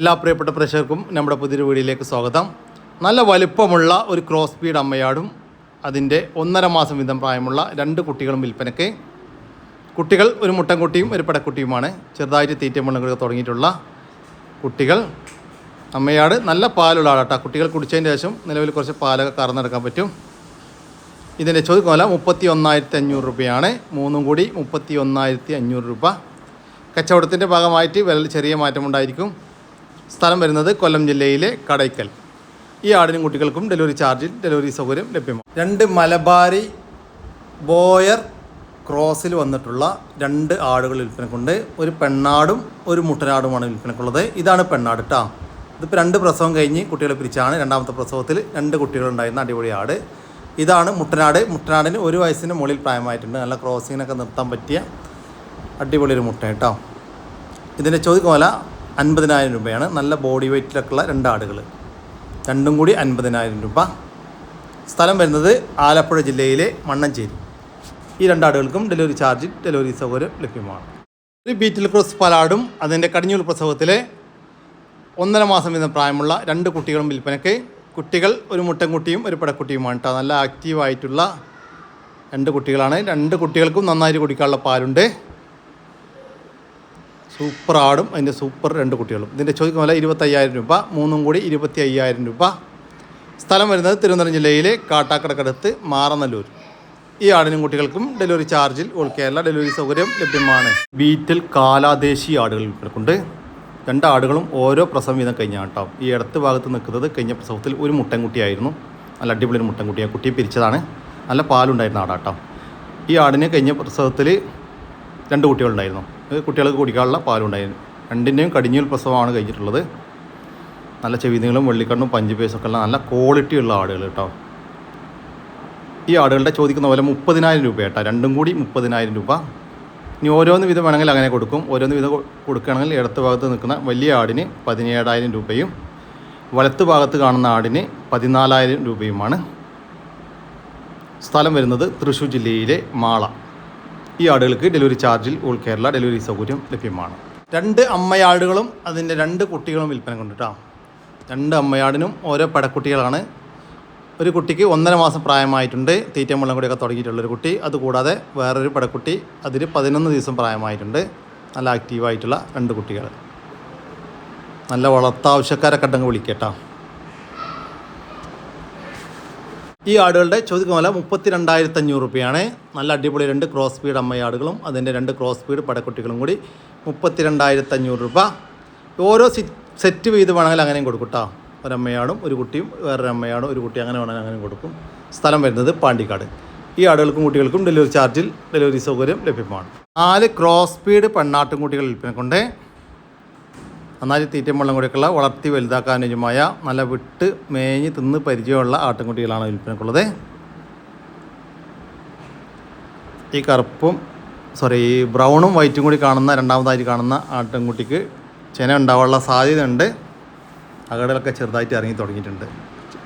എല്ലാ പ്രിയപ്പെട്ട പ്രേക്ഷകർക്കും നമ്മുടെ പുതിയൊരു വീഡിയോയിലേക്ക് സ്വാഗതം. നല്ല വലിപ്പമുള്ള ഒരു ക്രോസ് ബീഡ് അമ്മയാടും അതിൻ്റെ 1.5 മാസം വീതം പ്രായമുള്ള 2 കുട്ടികളും വിൽപ്പനയ്ക്ക്. കുട്ടികൾ ഒരു മുട്ടൻകുട്ടിയും ഒരു പടക്കുട്ടിയുമാണ്. ചെറുതായിട്ട് തീറ്റ മുള്ളൊക്കെ തുടങ്ങിയിട്ടുള്ള കുട്ടികൾ. അമ്മയാട് നല്ല പാലുള്ള ആടാട്ടാ. കുട്ടികൾ കുടിച്ചതിന് ശേഷം നിലവിൽ കുറച്ച് പാലൊക്കെ കറന്നെടുക്കാൻ പറ്റും. ഇതിൻ്റെ ചോദിക്കുമല്ല 31,500 രൂപയാണ്. മൂന്നും കൂടി 31,500 രൂപ. കച്ചവടത്തിൻ്റെ ഭാഗമായിട്ട് വില ചെറിയ മാറ്റമുണ്ടായിരിക്കും. സ്ഥലം വരുന്നത് കൊല്ലം ജില്ലയിലെ കടയ്ക്കൽ. ഈ ആടിനും കുട്ടികൾക്കും ഡെലിവറി സൗകര്യം ലഭ്യമാണ്. 2 മലബാരി ബോയർ ക്രോസിൽ വന്നിട്ടുള്ള 2 ആടുകൾ വിൽപ്പനക്കുണ്ട്. ഒരു പെണ്ണാടും ഒരു മുട്ടനാടുമാണ് വിൽപ്പനക്കുള്ളത്. ഇതാണ് പെണ്ണാട് കേട്ടോ. ഇതിപ്പോൾ 2 പ്രസവം കഴിഞ്ഞ് കുട്ടികളെ പിരിച്ചാണ്. 2ാമത്തെ പ്രസവത്തിൽ 2 കുട്ടികളുണ്ടായിരുന്ന അടിപൊളി ആട്. ഇതാണ് മുട്ടനാട്. മുട്ടനാടിന് 1 വയസ്സിന് മുകളിൽ പ്രായമായിട്ടുണ്ട്. നല്ല ക്രോസിങ്ങിനൊക്കെ നിർത്താൻ പറ്റിയ അടിപൊളി ഒരു മുട്ട കേട്ടോ. ഇതിൻ്റെ ചോദിക്കുമല്ല 50,000 രൂപയാണ്. നല്ല ബോഡി വെയ്റ്റിലൊക്കെയുള്ള 2 ആടുകൾ. രണ്ടും കൂടി 50,000 രൂപ. സ്ഥലം വരുന്നത് ആലപ്പുഴ ജില്ലയിലെ മണ്ണഞ്ചേരി. ഈ 2 ആടുകൾക്കും ഡെലിവറി സൗകര്യം ലഭ്യമാണ്. ഒരു ബീറ്റിൽ ക്രോസ് പാലാടും അതിൻ്റെ കടിഞ്ഞൂൽ പ്രസവത്തിലെ 1.5 മാസം വീതം പ്രായമുള്ള 2 കുട്ടികളും വിൽപ്പനയ്ക്ക്. കുട്ടികൾ ഒരു മുട്ടൻകുട്ടിയും ഒരു പടക്കുട്ടിയുമാണ് കേട്ടോ. നല്ല ആക്റ്റീവായിട്ടുള്ള 2 കുട്ടികളാണ്. 2 കുട്ടികൾക്കും നന്നായിട്ട് കുടിക്കാനുള്ള പാലുണ്ട്. സൂപ്പർ ആടും അതിൻ്റെ സൂപ്പർ 2 കുട്ടികളും. ഇതിൻ്റെ ചോദിക്കുമല്ല 25,000 രൂപ. മൂന്നും കൂടി 25,000 രൂപ. സ്ഥലം വരുന്നത് തിരുവനന്തപുരം ജില്ലയിലെ കാട്ടാക്കടക്കടുത്ത് മാറനല്ലൂർ. ഈ ആടിനും കുട്ടികൾക്കും ഡെലിവറി ചാർജിൽ ഓൾ കേരള ഡെലിവറി സൗകര്യം ലഭ്യമാണ്. ബീറ്റിൽ കാലാദേശി ആടുകൾ വിൽപ്പനക്കുണ്ട്. 2 ആടുകളും ഓരോ പ്രസവം വീതം കഴിഞ്ഞാണ് കേട്ടോ. ഈ ഇടത്ത് ഭാഗത്ത് നിൽക്കുന്നത് കഴിഞ്ഞ പ്രസവത്തിൽ ഒരു മുട്ടൻകുട്ടിയായിരുന്നു. നല്ല അടിപൊളി മുട്ടൻകുട്ടിയാണ്. കുട്ടിയെ പിരിച്ചതാണ്. നല്ല പാലുണ്ടായിരുന്ന ആടാട്ടോ. ഈ ആടിന് കഴിഞ്ഞ പ്രസവത്തിൽ 2 കുട്ടികളുണ്ടായിരുന്നു. കുട്ടികൾക്ക് കുടിക്കാനുള്ള പാലുണ്ടായിരുന്നു. 2ൻ്റെയും കടിഞ്ഞൂൽ പ്രസവമാണ് കഴിഞ്ഞിട്ടുള്ളത്. നല്ല ചെവിനീളും വെള്ളിക്കണ്ണും പഞ്ചുപേസൊക്കെ ഉള്ള നല്ല ക്വാളിറ്റിയുള്ള ആടുകൾ കേട്ടോ. ഈ ആടുകളുടെ ചോദിക്കുന്ന പോലെ 30,000 രൂപ കേട്ടോ. 2ഉം കൂടി 30,000 രൂപ. ഇനി ഓരോന്ന് വിധം വേണമെങ്കിൽ അങ്ങനെ കൊടുക്കും. ഓരോന്ന് വിധം കൊടുക്കുകയാണെങ്കിൽ ഇടത്ത് ഭാഗത്ത് നിൽക്കുന്ന വലിയ ആടിന് 17,000 രൂപയും വലത്ത് ഭാഗത്ത് കാണുന്ന ആടിന് 14,000 രൂപയുമാണ്. സ്ഥലം വരുന്നത് തൃശ്ശൂർ ജില്ലയിലെ മാള. ഈ ആടുകൾക്ക് ഡെലിവറി ചാർജിൽ ഓൾ കേരള ഡെലിവറി സൗകര്യം ലഭ്യമാണ്. 2 അമ്മയാടുകളും അതിൻ്റെ 2 കുട്ടികളും വിൽപ്പന കൊണ്ട് കേട്ടോ. 2 അമ്മയാടിനും ഓരോ പടക്കുട്ടികളാണ്. ഒരു കുട്ടിക്ക് 1.5 മാസം പ്രായമായിട്ടുണ്ട്. തീറ്റ വെള്ളം കൂടിയൊക്കെ തുടങ്ങിയിട്ടുള്ളൊരു കുട്ടി. അതുകൂടാതെ വേറൊരു പടക്കുട്ടി അതിന് 11 ദിവസം പ്രായമായിട്ടുണ്ട്. നല്ല ആക്റ്റീവായിട്ടുള്ള 2 കുട്ടികൾ. നല്ല വളർത്താവശ്യക്കാരൊക്കെ ഉണ്ടെങ്കിൽ വിളിക്കട്ടോ. ഈ ആടുകളുടെ ചോദിക്കുമല്ല 32,500 രൂപയാണ്. നല്ല അടിപൊളി 2 ക്രോസ് ബീഡ് അമ്മയാടുകളും അതിൻ്റെ 2 ക്രോസ് ബീഡ് പടക്കുട്ടികളും കൂടി 32,500 രൂപ. ഓരോ സെറ്റ് വീത് വേണമെങ്കിൽ അങ്ങനെയും കൊടുക്കും കേട്ടോ. ഒരമ്മയാടും ഒരു കുട്ടിയും വേറൊരു അമ്മയാടും ഒരു കുട്ടി അങ്ങനെ വേണമെങ്കിൽ അങ്ങനെയും കൊടുക്കും. സ്ഥലം വരുന്നത് പാണ്ടിക്കാട്. ഈ ആടുകൾക്കും കുട്ടികൾക്കും ഡെലിവറി സൗകര്യം ലഭ്യമാണ്. 4 ക്രോസ് ബീഡ് പെണ്ണാട്ടുംകുട്ടികൾ വിൽപ്പനക്കൊണ്ട്. നന്നായി തീറ്റയും വെള്ളം കൂടിയൊക്കെയുള്ള വളർത്തി വലുതാക്കാനുമായ നല്ല വിട്ട് മേഞ്ഞ് തിന്ന് പരിചയമുള്ള ആട്ടിൻകുട്ടികളാണ് വിൽപ്പനക്കുള്ളത്. ഈ ബ്രൗണും വൈറ്റും കൂടി കാണുന്ന 2ാമതായിട്ട് കാണുന്ന ആട്ടിൻകുട്ടിക്ക് ചെന ഉണ്ടാവാനുള്ള സാധ്യതയുണ്ട്. അകടലൊക്കെ ചെറുതായിട്ട് ഇറങ്ങി തുടങ്ങിയിട്ടുണ്ട്.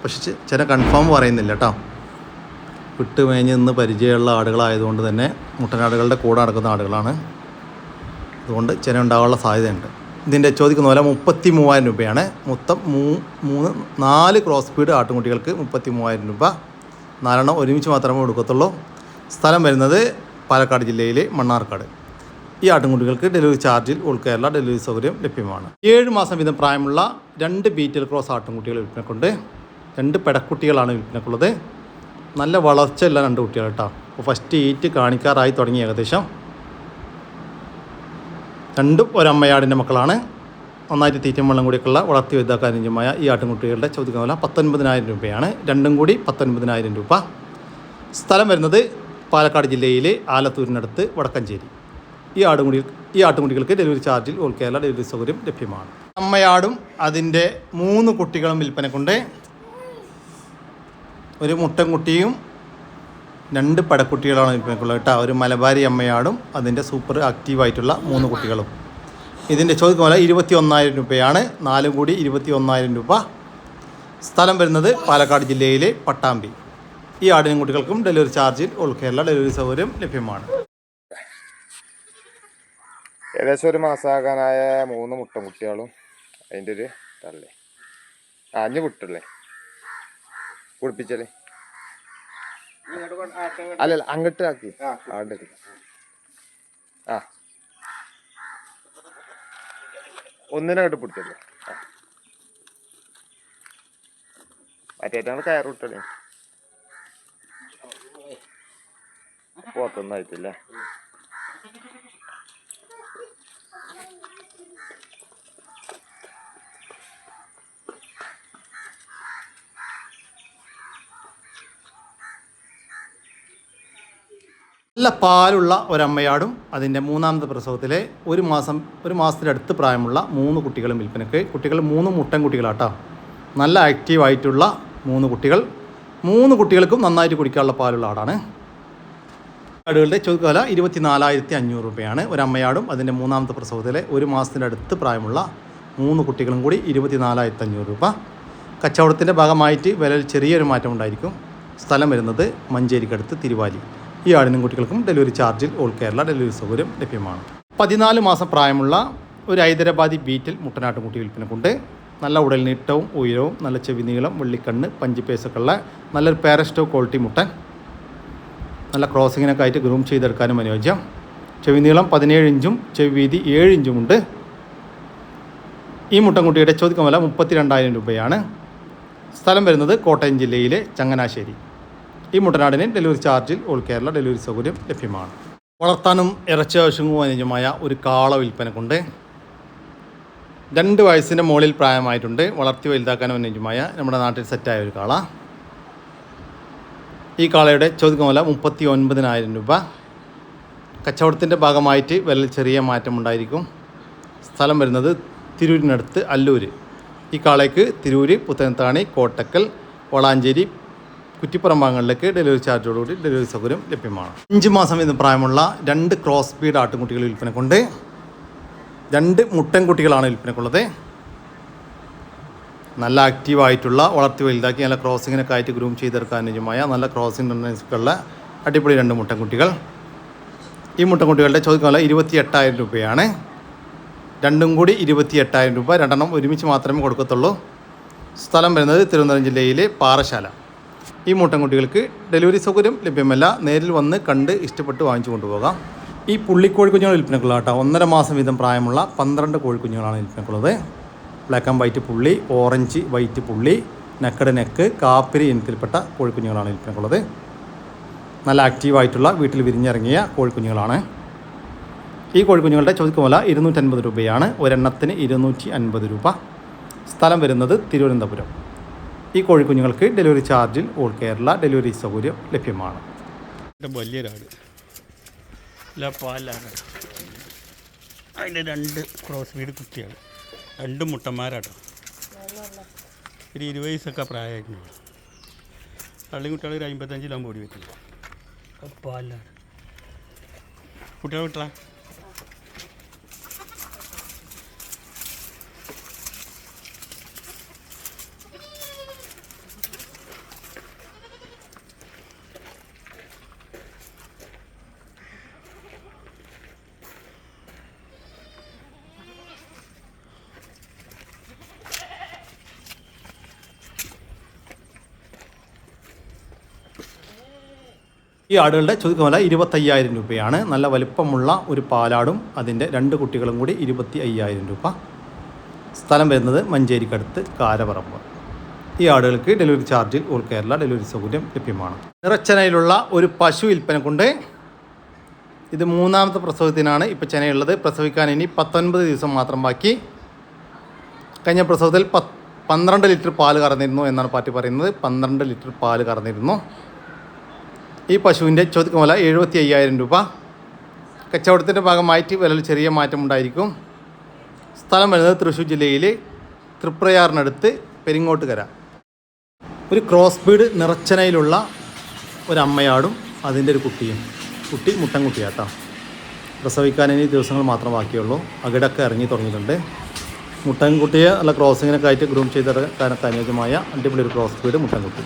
പക്ഷേ ചെന കൺഫേം പറയുന്നില്ല കേട്ടോ. വിട്ട് മേഞ്ഞ് നിന്ന് പരിചയമുള്ള ആടുകളായതുകൊണ്ട് തന്നെ മുട്ടനാടുകളുടെ കൂടെ നടക്കുന്ന ആടുകളാണ്. അതുകൊണ്ട് ചെന ഉണ്ടാവാനുള്ള സാധ്യതയുണ്ട്. ഇതിൻ്റെ ചോദിക്കുന്ന പോലെ 33,000 രൂപയാണ്. മൊത്തം 4 ക്രോസ് ബീഡ് ആട്ടുംകുട്ടികൾക്ക് 33,000 രൂപ. 4 ഒരുമിച്ച് മാത്രമേ കൊടുക്കത്തുള്ളൂ. സ്ഥലം വരുന്നത് പാലക്കാട് ജില്ലയിലെ മണ്ണാർക്കാട്. ഈ ആട്ടുംകുട്ടികൾക്ക് ഡെലിവറി ചാർജിൽ ഓൾ കേരള ഡെലിവറി സൗകര്യം ലഭ്യമാണ്. 7 മാസം വീതം പ്രായമുള്ള 2 ബീറ്റൽ ക്രോസ് ആട്ടുംകുട്ടികൾ വിൽപ്പനക്കുണ്ട്. 2 പെടക്കുട്ടികളാണ് വിൽപ്പനക്കുള്ളത്. നല്ല വളർച്ചയുള്ള 2 കുട്ടികൾ കേട്ടോ. അപ്പോൾ ഫസ്റ്റ് ഈറ്റ് കാണിക്കാറായി തുടങ്ങി. ഏകദേശം 2ഉം ഒരമ്മയാടിൻ്റെ മക്കളാണ്. നന്നായിട്ട് തീറ്റയും വെള്ളം കൂടിയൊക്കെയുള്ള വളർത്തി വലുതാക്കാനുമായ ഈ ആട്ടുംകുട്ടികളുടെ ചോദിക്കുന്ന പോലെ 19,000 രൂപയാണ്. 2ഉം കൂടി 19,000 രൂപ. സ്ഥലം വരുന്നത് പാലക്കാട് ജില്ലയിലെ ആലത്തൂരിനടുത്ത് വടക്കഞ്ചേരി. ഈ ആട്ടുംകുട്ടികൾക്ക് ഡെലിവറി ചാർജിൽ ഓൾ കേരള ഡെലിവറി സൗകര്യം ലഭ്യമാണ്. അമ്മയാടും അതിൻ്റെ 3 കുട്ടികളും വിൽപ്പനക്കുണ്ട്. ഒരു മുട്ടൻകുട്ടിയും 2 പടക്കുട്ടികളാണ് വിൽപ്പനക്കുള്ളത് കേട്ടോ. ഒരു മലബാരി അമ്മയാടും അതിൻ്റെ സൂപ്പർ ആക്റ്റീവായിട്ടുള്ള 3 കുട്ടികളും. ഇതിൻ്റെ ചോദിക്കുമ്പോൾ 21,000 രൂപയാണ്. 4ഉം കൂടി 21,000 രൂപ. സ്ഥലം വരുന്നത് പാലക്കാട് ജില്ലയിലെ പട്ടാമ്പി. ഈ ആടിനും കുട്ടികൾക്കും ഡെലിവറി ചാർജിൽ ഓൾ കേരള ഡെലിവറി സൗകര്യം ലഭ്യമാണ്. ഏകദേശം 1 മാസമാകാനായ 3 മുട്ടൻകുട്ടികളും അതിൻ്റെ ഒരു തള്ളേ. അഞ്ഞ് വിട്ടല്ലേ കുളിപ്പിച്ചല്ലേ? അല്ലല്ല അങ്ങോട്ട് ആക്കി അങ്ങോട്ട്. ആ ഒന്നിനങ്ങോട്ട് പിടിച്ചല്ലേ? മറ്റേറ്റാണ് കയറ് വിട്ടല്ലേ? പുറത്തൊന്നായിട്ടില്ല. നല്ല പാലുള്ള ഒരമ്മയാടും അതിൻ്റെ മൂന്നാമത്തെ പ്രസവത്തിലെ ഒരു മാസത്തിനടുത്ത് പ്രായമുള്ള 3 കുട്ടികളും വിൽപ്പനയ്ക്ക്. കുട്ടികൾ 3 മുട്ടൻ കുട്ടികളാട്ടോ. നല്ല ആക്റ്റീവായിട്ടുള്ള 3 കുട്ടികൾ. 3 കുട്ടികൾക്കും നന്നായിട്ട് കുടിക്കാനുള്ള പാലുള്ള ആടാണ്. ആടുകളുടെ ചോദ്യവില 24,500 രൂപയാണ്. ഒരമ്മയാടും അതിൻ്റെ മൂന്നാമത്തെ പ്രസവത്തിലെ ഒരു മാസത്തിനടുത്ത് പ്രായമുള്ള 3 കുട്ടികളും കൂടി 24,500 രൂപ. കച്ചവടത്തിൻ്റെ ഭാഗമായിട്ട് വിലയിൽ ചെറിയൊരു മാറ്റം ഉണ്ടായിരിക്കും. സ്ഥലം വരുന്നത് മഞ്ചേരിക്കടുത്ത് തിരുവാലി. ഈ ആടിനും കുട്ടികൾക്കും ഡെലിവറി ചാർജിൽ ഓൾ കേരള ഡെലിവറി സൗകര്യം ലഭ്യമാണ്. 14 മാസം പ്രായമുള്ള ഒരു ഹൈദരാബാദി ബീറ്റിൽ മുട്ടനാട്ടുംകുട്ടി വിൽപ്പനക്കുണ്ട്. നല്ല ഉടൽ നീട്ടവും ഉയരവും നല്ല ചെവി നീളം വെള്ളിക്കണ്ണ് പഞ്ചിപ്പേസൊക്കെ ഉള്ള നല്ലൊരു പാരസ്റ്റോ ക്വാളിറ്റി മുട്ടൻ. നല്ല ക്രോസിങ്ങിനൊക്കെ ആയിട്ട് ഗ്രൂം ചെയ്തെടുക്കാനും അനുയോജ്യം. ചെവി നീളം 17 ഇഞ്ചും ചെവി വീതി 7 ഇഞ്ചുമുണ്ട്. ഈ മുട്ടൻകുട്ടിയുടെ ചോദിക്കുന്ന വില 32,000 രൂപയാണ്. സ്ഥലം വരുന്നത് കോട്ടയം ജില്ലയിലെ ചങ്ങനാശ്ശേരി. ഈ മുട്ടനാടിന് ഡെലിവറി ചാർജിൽ ഓൾ കേരള ഡെലിവറി സൗകര്യം ലഭ്യമാണ്. വളർത്താനും ഇറച്ചി ആവശ്യവും അനുയോജ്യമായ ഒരു കാള വിൽപ്പനക്കുണ്ട്. 2 വയസ്സിൻ്റെ മുകളിൽ പ്രായമായിട്ടുണ്ട്. വളർത്തി വലുതാക്കാനും അനുയോജ്യമായ നമ്മുടെ നാട്ടിൽ സെറ്റായ ഒരു കാള. ഈ കാളയുടെ ചോദിക്കുന്ന വില 39,000 രൂപ. കച്ചവടത്തിൻ്റെ ഭാഗമായിട്ട് വില ചെറിയ മാറ്റമുണ്ടായിരിക്കും. സ്ഥലം വരുന്നത് തിരൂരിനടുത്ത് അല്ലൂർ. ഈ കാളയ്ക്ക് തിരൂര്, പുത്തനത്താണി, കോട്ടക്കൽ, വളാഞ്ചേരി, കുറ്റിപ്പുറം ഭാഗങ്ങളിലേക്ക് ഡെലിവറി ചാർജോടുകൂടി ഡെലിവറി സൗകര്യം ലഭ്യമാണ്. 5 മാസം ഇന്ന് പ്രായമുള്ള 2 ക്രോസ് ബീഡ് ആട്ടുംകുട്ടികൾ വിൽപ്പനക്കുണ്ട്. 2 മുട്ടൻകുട്ടികളാണ് വിൽപ്പനക്കുള്ളത്. നല്ല ആക്റ്റീവായിട്ടുള്ള വളർത്തി വലുതാക്കി നല്ല ക്രോസിങ്ങിനൊക്കെ ആയിട്ട് ഗ്രൂം ചെയ്തെടുക്കാൻ അനുയോജ്യമായ നല്ല ക്രോസിംഗ് ടെൻഡൻസിക്കുള്ള അടിപൊളി 2 മുട്ടൻകുട്ടികൾ. ഈ മുട്ടൻകുട്ടികളുടെ ചോദിക്കുന്ന വില 28,000 രൂപയാണ്. രണ്ടും കൂടി 28,000 രൂപ. 2 എണ്ണം ഒരുമിച്ച് മാത്രമേ കൊടുക്കത്തുള്ളൂ. സ്ഥലം വരുന്നത് തിരുവനന്തപുരം ജില്ലയിലെ പാറശാല. ഈ മുട്ടൻകുട്ടികൾക്ക് ഡെലിവറി സൗകര്യം ലഭ്യമല്ല. നേരിൽ വന്ന് കണ്ട് ഇഷ്ടപ്പെട്ട് വാങ്ങിച്ചു കൊണ്ടുപോകാം. ഈ പുള്ളിക്കോഴിക്കുഞ്ഞുങ്ങൾ വിൽപ്പനക്കുള്ള കേട്ടോ. 1.5 മാസം വീതം പ്രായമുള്ള 12 കോഴിക്കുഞ്ഞുങ്ങളാണ് വിൽപ്പനക്കുള്ളത്. ബ്ലാക്ക് ആൻഡ് വൈറ്റ് പുള്ളി, ഓറഞ്ച് വൈറ്റ് പുള്ളി, നെക്കട് നെക്ക്, കാപ്പിരി ഇനത്തിൽപ്പെട്ട കോഴിക്കുഞ്ഞുങ്ങളാണ് വിൽപ്പനക്കുള്ളത്. നല്ല ആക്റ്റീവായിട്ടുള്ള വീട്ടിൽ വിരിഞ്ഞിറങ്ങിയ കോഴിക്കുഞ്ഞുങ്ങളാണ്. ഈ കോഴിക്കുഞ്ഞുങ്ങളുടെ ചോദിക്കുന്ന വില 250 രൂപയാണ്. ഒരെണ്ണത്തിന് 250 രൂപ. സ്ഥലം വരുന്നത് തിരുവനന്തപുരം. ഈ കോഴിക്കുഞ്ഞുങ്ങൾക്ക് ഡെലിവറി ചാർജിൽ ഓൾ കേരള ഡെലിവറി സൗകര്യം ലഭ്യമാണ്. വലിയൊരാട് ഇല്ല പാലാണ്. അതിൻ്റെ 2 ക്രോസ് ബീഡ് കുട്ടിയാണ്. 2 മുട്ടന്മാരാട്ടോ. ഒരു 20 വയസ്സൊക്കെ പ്രായമായിരുന്നു. തള്ളിക്കുട്ടികൾ ഒരു 55 കിലോ ബോഡി വെച്ചില്ല. പാലാണ് കുട്ടികളെ വിട്ട. ഈ ആടുകളുടെ ചോദിക്കുന്ന വില 25,000 രൂപയാണ്. നല്ല വലിപ്പമുള്ള ഒരു പാലാടും അതിൻ്റെ 2 കുട്ടികളും കൂടി 25,000 രൂപ. സ്ഥലം വരുന്നത് മഞ്ചേരിക്കടുത്ത് കാരപറമ്പ്. ഈ ആടുകൾക്ക് ഡെലിവറി ചാർജിൽ ഓൾ കേരള ഡെലിവറി സൗകര്യം ലഭ്യമാണ്. നിറച്ചനയിലുള്ള ഒരു പശു വിൽപ്പനക്കുണ്ട്. ഇത് 3ാമത്തെ പ്രസവത്തിനാണ് ഇപ്പോൾ ചെനയുള്ളത്. പ്രസവിക്കാൻ ഇനി 19 ദിവസം മാത്രം ബാക്കി. കഴിഞ്ഞ പ്രസവത്തിൽ 12 ലിറ്റർ പാല് കറന്നിരുന്നു എന്നാണ് പാർട്ടി പറയുന്നത്. 12 ലിറ്റർ പാല് കറന്നിരുന്നു. ഈ പശുവിൻ്റെ ചോദിക്കുന്ന വില 75,000 രൂപ. കച്ചവടത്തിൻ്റെ ഭാഗമായിട്ട് വിലയിൽ ചെറിയ മാറ്റമുണ്ടായിരിക്കും. സ്ഥലം വരുന്നത് തൃശ്ശൂർ ജില്ലയിലെ തൃപ്രയാറിനടുത്ത് പെരിങ്ങോട്ടുകര. ഒരു ക്രോസ് ബീഡ് നിറച്ചനയിലുള്ള ഒരമ്മയാടും അതിൻ്റെ ഒരു കുട്ടിയും. കുട്ടി മുട്ടൻകുട്ടിയാട്ടോ. പ്രസവിക്കാൻ ഇനി ദിവസങ്ങൾ മാത്രം ബാക്കിയുള്ളൂ. അകിടൊക്കെ ഇറങ്ങി തുടങ്ങിയിട്ടുണ്ട്. മുട്ടൻകുട്ടിയെ നല്ല ക്രോസിങ്ങിനൊക്കെ ആയിട്ട് ഗ്രൂം ചെയ്തെടുക്കാനൊക്കെ അനുയോജ്യമായ അടിപൊളി ഒരു ക്രോസ് ബീഡ് മുട്ടൻകുട്ടി.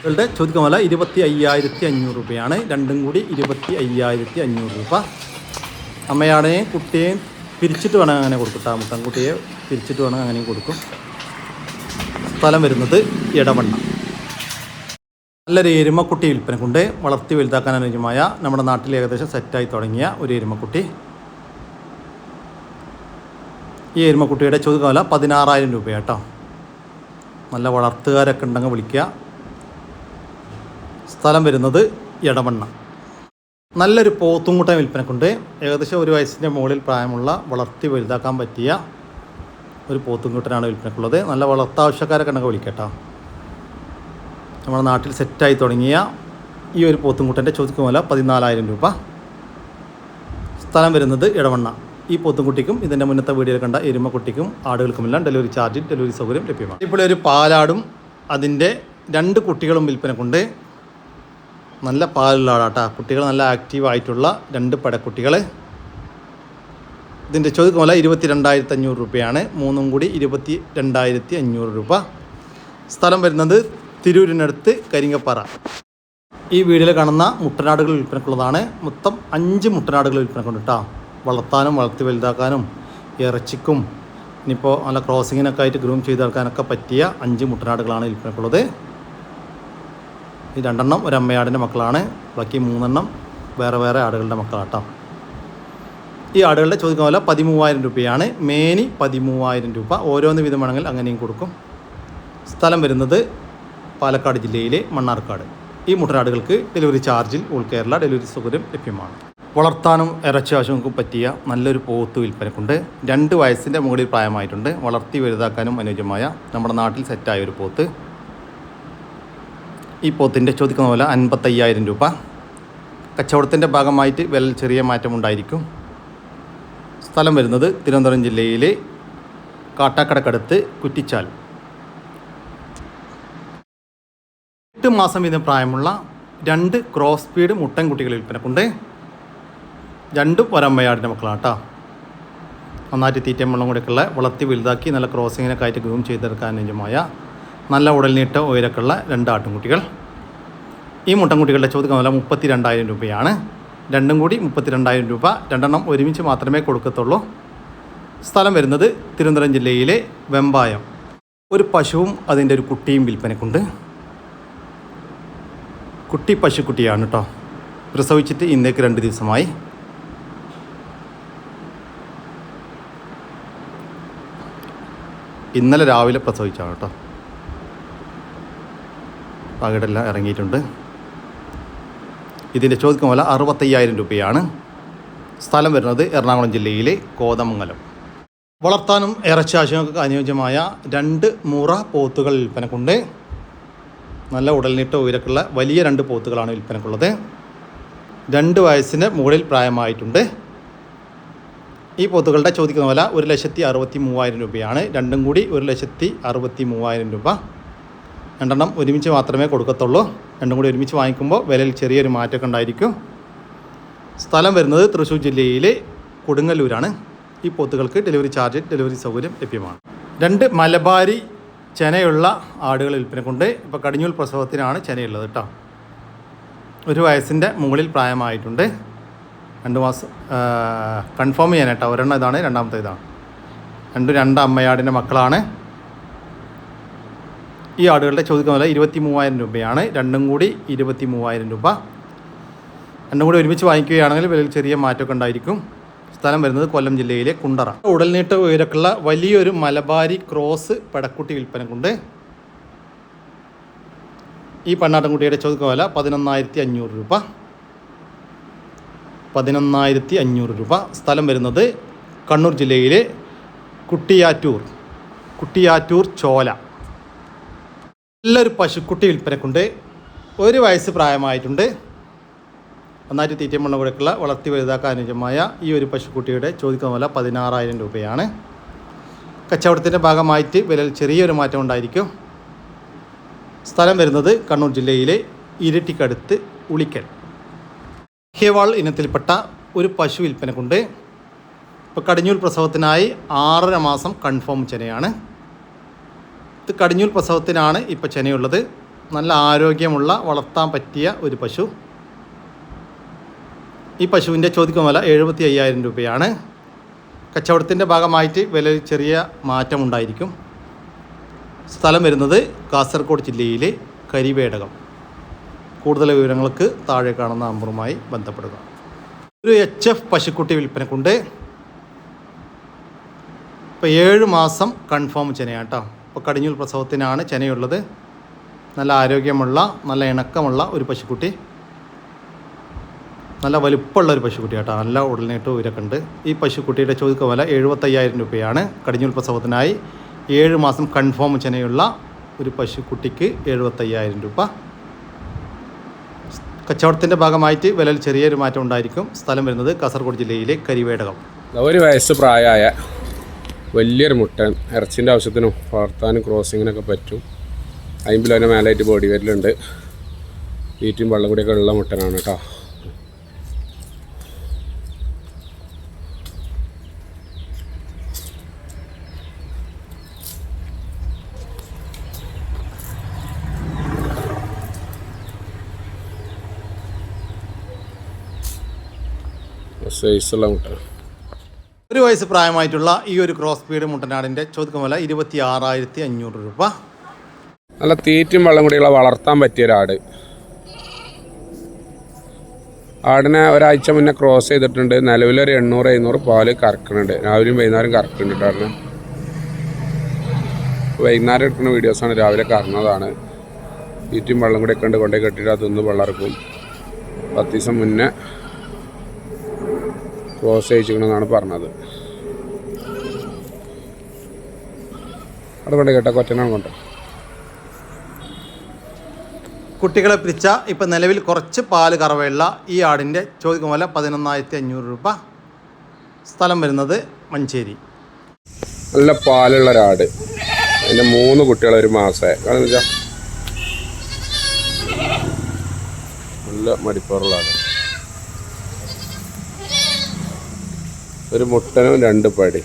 ളുടെ ചോദിക്കുന്ന വില 25,500 രൂപയാണ്. രണ്ടും കൂടി 25,500 രൂപ. അമ്മയാടെയും കുട്ടിയെയും പിരിച്ചിട്ട് വേണം അങ്ങനെ കൊടുക്കും കേട്ടോ. മുട്ടൻകുട്ടിയെ പിരിച്ചിട്ട് വേണം അങ്ങനെയും കൊടുക്കും. സ്ഥലം വരുന്നത് ഇടവണ്ണ. നല്ലൊരു എരുമക്കുട്ടി വിൽപ്പനക്കുണ്ട്. വളർത്തി വലുതാക്കാൻ അനുയോജ്യമായ നമ്മുടെ നാട്ടിൽ ഏകദേശം സെറ്റായി തുടങ്ങിയ ഒരു എരുമക്കുട്ടി. ഈ എരുമക്കുട്ടിയുടെ ചോദ്യവില 16,000 രൂപ കേട്ടോ. നല്ല വളർത്തുകാരൊക്കെ ഉണ്ടെങ്കിൽ വിളിക്കുക. സ്ഥലം വരുന്നത് ഇടവണ്ണ. നല്ലൊരു പോത്തുംകുട്ടൻ വിൽപ്പനക്കുണ്ട്. ഏകദേശം 1 വയസ്സിൻ്റെ മുകളിൽ പ്രായമുള്ള വളർത്തി വലുതാക്കാൻ പറ്റിയ ഒരു പോത്തുംകുട്ടനാണ് വിൽപ്പനക്കുള്ളത്. നല്ല വളർത്താവശ്യക്കാരൊക്കെ ഉണ്ടെങ്കിൽ വിളിക്കട്ടോ. നമ്മുടെ നാട്ടിൽ സെറ്റായി തുടങ്ങിയ ഈ ഒരു പോത്തുംകുട്ടൻ്റെ ചോദിക്കുമല്ല 14,000 രൂപ. സ്ഥലം വരുന്നത് ഇടവണ്ണ. ഈ പോത്തുംകുട്ടിക്കും ഇതിൻ്റെ മുന്നത്തെ വീഡിയോയിൽ കണ്ട എരുമക്കുട്ടിക്കും ആടുകൾക്കുമെല്ലാം ഡെലിവറി ചാർജിൽ ഡെലിവറി സൗകര്യം ലഭ്യമാണ്. ഇപ്പോൾ ഒരു പാലാടും അതിൻ്റെ 2 കുട്ടികളും വിൽപ്പനക്കുണ്ട്. നല്ല പാലുള്ള ആടാട്ടാ. കുട്ടികൾ നല്ല ആക്റ്റീവായിട്ടുള്ള 2 പടക്കുട്ടികൾ. ഇതിൻ്റെ ചോദിക്കുമല്ല 22,500 രൂപയാണ്. 3 കൂടി 22,500 രൂപ. സ്ഥലം വരുന്നത് തിരൂരിനടുത്ത് കരിങ്ങപ്പാറ. ഈ വീഡിയോയിൽ കാണുന്ന മുട്ടനാടുകൾ വിൽപ്പനക്കുള്ളതാണ്. മൊത്തം 5 മുട്ടനാടുകൾ വിൽപ്പനക്കുണ്ട് കേട്ടോ. വളർത്താനും വളർത്തി വലുതാക്കാനും ഇറച്ചിക്കും ഇനിയിപ്പോൾ നല്ല ക്രോസിങ്ങിനൊക്കെ ആയിട്ട് ഗ്രൂം ചെയ്തെടുക്കാനൊക്കെ പറ്റിയ 5 മുട്ടനാടുകളാണ് വിൽപ്പനക്കുള്ളത്. ഈ 2 എണ്ണം ഒരു അമ്മയാടിൻ്റെ മക്കളാണ്. ബാക്കി 3 എണ്ണം വേറെ വേറെ ആടുകളുടെ മക്കളാട്ടോ. ഈ ആടുകളുടെ ചോദിക്കുന്ന പോലെ 13,000 രൂപയാണ്. മേനി 13,000 രൂപ. ഓരോന്ന് വിധമാണെങ്കിൽ അങ്ങനെയും കൊടുക്കും. സ്ഥലം വരുന്നത് പാലക്കാട് ജില്ലയിലെ മണ്ണാർക്കാട്. ഈ മുട്ടനാടുകൾക്ക് ഡെലിവറി ചാർജിൽ ഓൾ കേരള ഡെലിവറി സൗകര്യം ലഭ്യമാണ്. വളർത്താനും ഇറച്ചി ആവശ്യങ്ങൾക്കും പറ്റിയ നല്ലൊരു പോത്ത് വിൽപ്പനക്കുണ്ട്. 2 വയസ്സിൻ്റെ മുകളിൽ പ്രായമായിട്ടുണ്ട്. വളർത്തി വലുതാക്കാനും അനുയോജ്യമായ നമ്മുടെ നാട്ടിൽ സെറ്റായ ഒരു പോത്ത്. ഈ പോത്തിൻ്റെ ചോദിക്കുന്ന പോലെ 55,000 രൂപ. കച്ചവടത്തിൻ്റെ ഭാഗമായിട്ട് വില ചെറിയ മാറ്റമുണ്ടായിരിക്കും. സ്ഥലം വരുന്നത് തിരുവനന്തപുരം ജില്ലയിലെ കാട്ടാക്കടക്കടുത്ത് കുറ്റിച്ചാൽ. 8 മാസം വീതം പ്രായമുള്ള 2 ക്രോസ് സ്പീഡ് മുട്ടൻകുട്ടികൾ വിൽപ്പനക്കുണ്ട്. 2 ഒരമ്മയാടിൻ്റെ മക്കളാണ് കേട്ടോ. നന്നായിട്ട് തീറ്റയും വെള്ളം കൂടെയൊക്കെയുള്ള വളർത്തി വലുതാക്കി നല്ല ക്രോസിങ്ങിനൊക്കെ ആയിട്ട് ഗ്രൂം ചെയ്തെടുക്കാൻ അനുയോജ്യമായ നല്ല ഉടൽനീട്ട ഉയരൊക്കെയുള്ള 2 ആട്ടിൻകുട്ടികൾ. ഈ മുട്ടൻകുട്ടികളുടെ ചോദിക്കുന്ന വില 32,000 രൂപയാണ്. 2 കൂടി 32,000 രൂപ. 2 എണ്ണം ഒരുമിച്ച് മാത്രമേ കൊടുക്കത്തുള്ളൂ. സ്ഥലം വരുന്നത് തിരുവനന്തപുരം ജില്ലയിലെ വെമ്പായം. ഒരു പശുവും അതിൻ്റെ ഒരു കുട്ടിയും വിൽപ്പനക്കുണ്ട്. കുട്ടി പശുക്കുട്ടിയാണ് കേട്ടോ. പ്രസവിച്ചിട്ട് ഇന്നേക്ക് 2 ദിവസമായി. ഇന്നലെ രാവിലെ പ്രസവിച്ചാണ് കേട്ടോ. പകടെല്ലാം ഇറങ്ങിയിട്ടുണ്ട്. ഇതിൻ്റെ ചോദിക്കുന്ന പോലെ 65,000 രൂപയാണ്. സ്ഥലം വരുന്നത് എറണാകുളം ജില്ലയിലെ കോതമംഗലം. വളർത്താനും ഇറച്ചി ആവശ്യങ്ങൾക്ക് അനുയോജ്യമായ 2 മുറ പോത്തുകൾ വിൽപ്പനക്കുണ്ട്. നല്ല ഉടൽനീട്ട ഉയരക്കുള്ള വലിയ 2 പോത്തുകളാണ് വിൽപ്പനക്കുള്ളത്. 2 വയസ്സിന് മുകളിൽ പ്രായമായിട്ടുണ്ട്. ഈ പോത്തുകളുടെ ചോദിക്കുന്ന വില 1,63,000 രൂപയാണ്. 2 കൂടി 1,63,000 രൂപ. 2 എണ്ണം ഒരുമിച്ച് മാത്രമേ കൊടുക്കത്തുള്ളൂ. 2 കൂടി ഒരുമിച്ച് വാങ്ങിക്കുമ്പോൾ വിലയിൽ ചെറിയൊരു മാറ്റമൊക്കെ ഉണ്ടായിരിക്കും. സ്ഥലം വരുന്നത് തൃശ്ശൂർ ജില്ലയിലെ കൊടുങ്ങല്ലൂരാണ്. ഈ പോത്തുകൾക്ക് ഡെലിവറി ചാർജ് ഡെലിവറി സൗകര്യം ലഭ്യമാണ്. 2 മലബാരി ചെനയുള്ള ആടുകൾ വിൽപ്പനക്കുണ്ട്. ഇപ്പോൾ കടിഞ്ഞൂൽ പ്രസവത്തിനാണ് ചെനയുള്ളത് കേട്ടോ. 1 വയസ്സിൻ്റെ മുകളിൽ പ്രായമായിട്ടുണ്ട്. 2 മാസം കൺഫേം ചെയ്യാൻ കേട്ടോ. ഒരെണ്ണം ഇതാണ്, രണ്ടാമത്തെ ഇതാണ്. 2 അമ്മയാടിൻ്റെ മക്കളാണ്. ഈ ആടുകളുടെ ചോദിക്കുന്ന വില 23,000 രൂപയാണ്. 2 കൂടി 23,000 രൂപ. 2 കൂടി ഒരുമിച്ച് വാങ്ങിക്കുകയാണെങ്കിൽ വിലയിൽ ചെറിയ മാറ്റമൊക്കെ ഉണ്ടായിരിക്കും. സ്ഥലം വരുന്നത് കൊല്ലം ജില്ലയിലെ കുണ്ടറ. ഉടൽനീട്ട ഉയരക്കുള്ള വലിയൊരു മലബാരി ക്രോസ് പടക്കുട്ടി വിൽപ്പനക്കുണ്ട്. ഈ പെണ്ണാട്ടൻകുട്ടിയുടെ ചോദിക്കുന്ന വില 11,500 രൂപ. 11,500 രൂപ. സ്ഥലം വരുന്നത് കണ്ണൂർ ജില്ലയിലെ കുട്ടിയാറ്റൂർ ചോല. നല്ലൊരു പശുക്കുട്ടി വിൽപ്പനക്കുണ്ട്. 1 വയസ്സ് പ്രായമായിട്ടുണ്ട്. നന്നായിട്ട് തീറ്റയും വെള്ളം കൂടെയൊക്കെയുള്ള വളർത്തി വലുതാക്കാൻ അനുയോജ്യമായ ഈ ഒരു പശുക്കുട്ടിയുടെ ചോദിക്കുന്ന വില 16,000 രൂപയാണ്. കച്ചവടത്തിൻ്റെ ഭാഗമായിട്ട് വിലയിൽ ചെറിയൊരു മാറ്റം ഉണ്ടായിരിക്കും. സ്ഥലം വരുന്നത് കണ്ണൂർ ജില്ലയിലെ ഇരിട്ടിക്കടുത്ത് ഉളിക്കൽ. ഹേവാൾ ഇനത്തിൽപ്പെട്ട ഒരു പശു വിൽപ്പനക്കുണ്ട്. ഇപ്പോൾ കടിഞ്ഞൂൽ പ്രസവത്തിനായി 6.5 മാസം കൺഫേം ചെനയാണ്. ഇത് കടിഞ്ഞൂൽ പ്രസവത്തിനാണ് ഇപ്പോൾ ചെനയുള്ളത്. നല്ല ആരോഗ്യമുള്ള വളർത്താൻ പറ്റിയ ഒരു പശു. ഈ പശുവിൻ്റെ ചോദിക്കുന്ന വില 75,000 രൂപയാണ്. കച്ചവടത്തിൻ്റെ ഭാഗമായിട്ട് വിലയിൽ ചെറിയ മാറ്റമുണ്ടായിരിക്കും. സ്ഥലം വരുന്നത് കാസർഗോഡ് ജില്ലയിലെ കരിവേടകം. കൂടുതൽ വിവരങ്ങൾക്ക് താഴെ കാണുന്ന നമ്പറുമായി ബന്ധപ്പെടുക. ഒരു HF പശുക്കുട്ടി വിൽപ്പനക്കുണ്ട്. ഇപ്പോൾ 7 മാസം കൺഫേം ചെനയാണ് കേട്ടോ. ഇപ്പോൾ കടിഞ്ഞൂൽ പ്രസവത്തിനാണ് ചെനയുള്ളത്. നല്ല ആരോഗ്യമുള്ള നല്ല ഇണക്കമുള്ള ഒരു പശുക്കുട്ടി, നല്ല വലുപ്പമുള്ള ഒരു പശുക്കുട്ടി കേട്ടോ. നല്ല ഉടലിനേട്ട് ഉയരൊക്കെ ഉണ്ട്. ഈ പശുക്കുട്ടിയുടെ ചോദിക്ക വില 75,000 രൂപയാണ്. കടിഞ്ഞൂൽ പ്രസവത്തിനായി 7 മാസം കൺഫേം ചെനയുള്ള ഒരു പശുക്കുട്ടിക്ക് 75,000 രൂപ. കച്ചവടത്തിൻ്റെ ഭാഗമായിട്ട് വിലയിൽ ചെറിയൊരു മാറ്റം ഉണ്ടായിരിക്കും. സ്ഥലം വരുന്നത് കാസർഗോഡ് ജില്ലയിലെ കരിവേടകം. 1 വയസ്സ് പ്രായമായ വലിയൊരു മുട്ടൻ, ഇറച്ചിൻ്റെ ആവശ്യത്തിനും വളർത്താനും ക്രോസിങ്ങിനൊക്കെ പറ്റും. 50 കിലോന് മേലായിട്ട് ബോഡി വെയിറ്റിലുണ്ട്. തീറ്റും വെള്ളം കൂടിയൊക്കെ ഉള്ള മുട്ടനാണ് കേട്ടോ. സൈസുള്ള മുട്ട. 1 വയസ്സ് പ്രായമായിട്ടുള്ള ഈ ഒരു ക്രോസ് ബീഡ് മുട്ടനാടിൻ്റെ ചോദിക്കുന്ന വില 26,500 രൂപ. നല്ല തീറ്റും വെള്ളം കൂടിയുള്ള വളർത്താൻ പറ്റിയൊരാട്. ആടിനെ ഒരാഴ്ച മുന്നേ ക്രോസ് ചെയ്തിട്ടുണ്ട്. നിലവിലൊരു 800-500 പാല് കറക്കുന്നുണ്ട്. രാവിലെയും വൈകുന്നേരം കറക്കുന്നുണ്ട് ആടിന്. വൈകുന്നേരം എടുക്കുന്ന വീഡിയോസാണ്, രാവിലെ കറന്നതാണ്. തീറ്റും വെള്ളം കൂടി ഒക്കെ ഉണ്ട്. കൊണ്ടേ കെട്ടിയിട്ട് അതൊന്ന് വെള്ളറക്കും. 10 ദിവസം മുന്നേ ക്രോസ് ചെയ്യിക്കണമെന്നാണ് പറഞ്ഞത്. അവിടെ കൊണ്ട് കേട്ടോ, കൊറ്റനാണ് കൊണ്ട്. കുട്ടികളെ പിരിച്ച ഇപ്പം നിലവിൽ കുറച്ച് പാല് കറവയുള്ള ഈ ആടിൻ്റെ ചോദിക്കുന്ന വില 11,500 രൂപ. സ്ഥലം വരുന്നത് മഞ്ചേരി. നല്ല പാലുള്ള ഒരാട്. അതിൻ്റെ 3 കുട്ടികൾ 1 മാസമായി. കാരണം വെച്ചാൽ നല്ല മടിപ്പുറമുള്ള ആട്. ഒരു മുട്ടനും 2 പടി.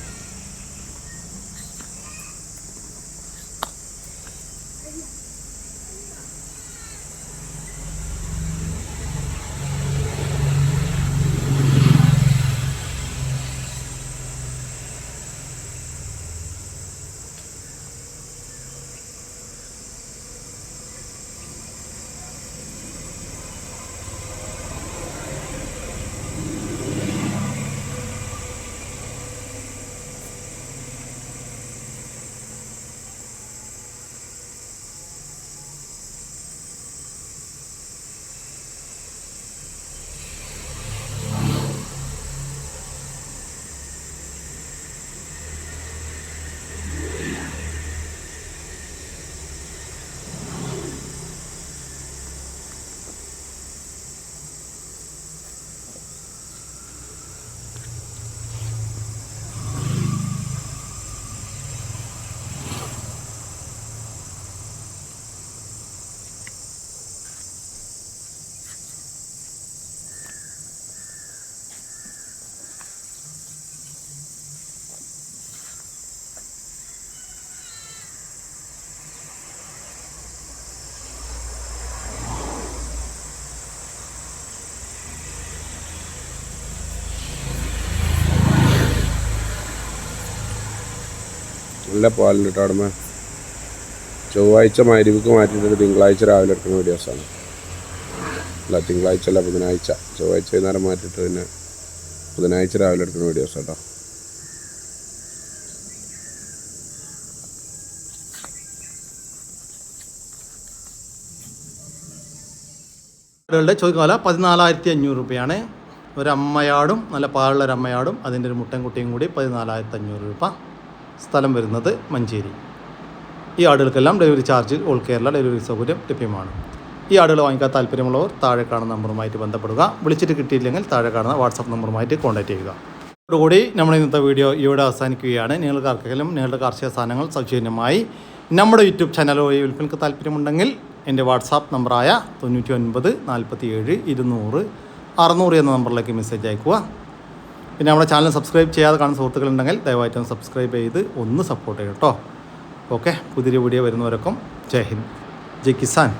നല്ല പാലിൽ ഇട്ടാടുമ്പോൾ ചൊവ്വാഴ്ച മഗ്‌രിബിക്ക് മാറ്റിയിട്ട് തിങ്കളാഴ്ച രാവിലെ എടുക്കുന്ന വീഡിയോസാണ്. അല്ല, തിങ്കളാഴ്ച അല്ല, ബുധനാഴ്ച. ചൊവ്വാഴ്ച വൈകുന്നേരം മാറ്റിയിട്ട് പിന്നെ ബുധനാഴ്ച രാവിലെ എടുക്കുന്ന വീഡിയോസ് കേട്ടോ. ചോദിക്കാല 14,500 രൂപയാണ്. ഒരമ്മയാടും നല്ല പാലുള്ള ഒരു അമ്മയാടും അതിൻ്റെ ഒരു മുട്ടൻകുട്ടിയും കൂടി 14,500 രൂപ. സ്ഥലം വരുന്നത് മഞ്ചേരി. ഈ ആടുകൾക്കെല്ലാം delivery charge all Kerala delivery സൗകര്യം ലഭ്യമാണ്. ഈ ആടുകൾ വാങ്ങിക്കാൻ താല്പര്യമുള്ളവർ താഴെ കാണുന്ന നമ്പറുമായിട്ട് ബന്ധപ്പെടുക. വിളിച്ചിട്ട് കിട്ടിയില്ലെങ്കിൽ താഴെ കാണുന്ന വാട്സാപ്പ് നമ്പറുമായിട്ട് കോൺടാക്ട് ചെയ്യുക. അതോടുകൂടി നമ്മൾ ഇന്നത്തെ വീഡിയോ ഇവിടെ അവസാനിക്കുകയാണ്. നിങ്ങൾക്ക് ആർക്കെങ്കിലും നിങ്ങളുടെ കാർഷിക സാധനങ്ങൾ സൗജന്യമായി നമ്മുടെ യൂട്യൂബ് ചാനൽ വഴി വിൽപ്പനയ്ക്ക് താല്പര്യമുണ്ടെങ്കിൽ എൻ്റെ വാട്സാപ്പ് നമ്പറായ 99 47 200 600 എന്ന നമ്പറിലേക്ക് മെസ്സേജ് അയക്കുക. പിന്നെ നമ്മുടെ ചാനൽ സബ്സ്ക്രൈബ് ചെയ്യാതെ കാണുന്ന സുഹൃത്തുക്കളുണ്ടെങ്കിൽ ദയവായിട്ടും സബ്സ്ക്രൈബ് ചെയ്ത് ഒന്ന് സപ്പോർട്ട് ചെയ്യും കേട്ടോ. ഓക്കെ, പുതിയൊരു വീഡിയോ വരുന്നവരൊക്കെ ജയ് ഹിന്ദ്, ജയ് കിസാൻ.